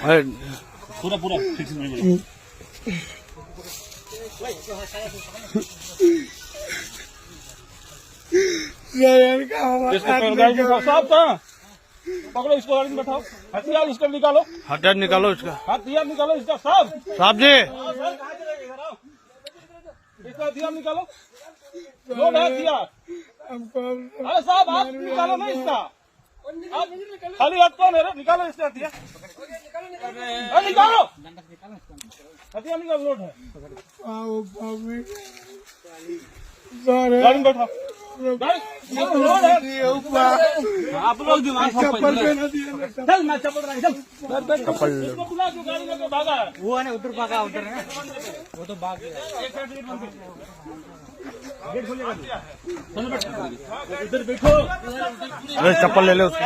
पूरा पूरा ठीक से साहब कहाँ पकड़ो इसको, गाड़ी में बैठाओ, हथियार इसका निकालो, हथियार निकालो इसका, हथियार निकालो इसका साहब। साहब जी इसका हथियार निकालो, लोड है हथियार। अरे साहब आप निकालो ना इसका, आप खाली हाथ कौन है रे, निकालो इसका हथियार, निकालो हथियार निकालो, लोड है। गाड़ी में बैठाओ, लोड है। आप लोग दिमाग चल, मैं चप्पल रख, चल इसको बुला के गाड़ी लेके भागा है। वो है ना उधर भागा, उधर है वो तो भाग गया। गेट खोलेगा, इधर बैठो, चप्पल ले लो उसका।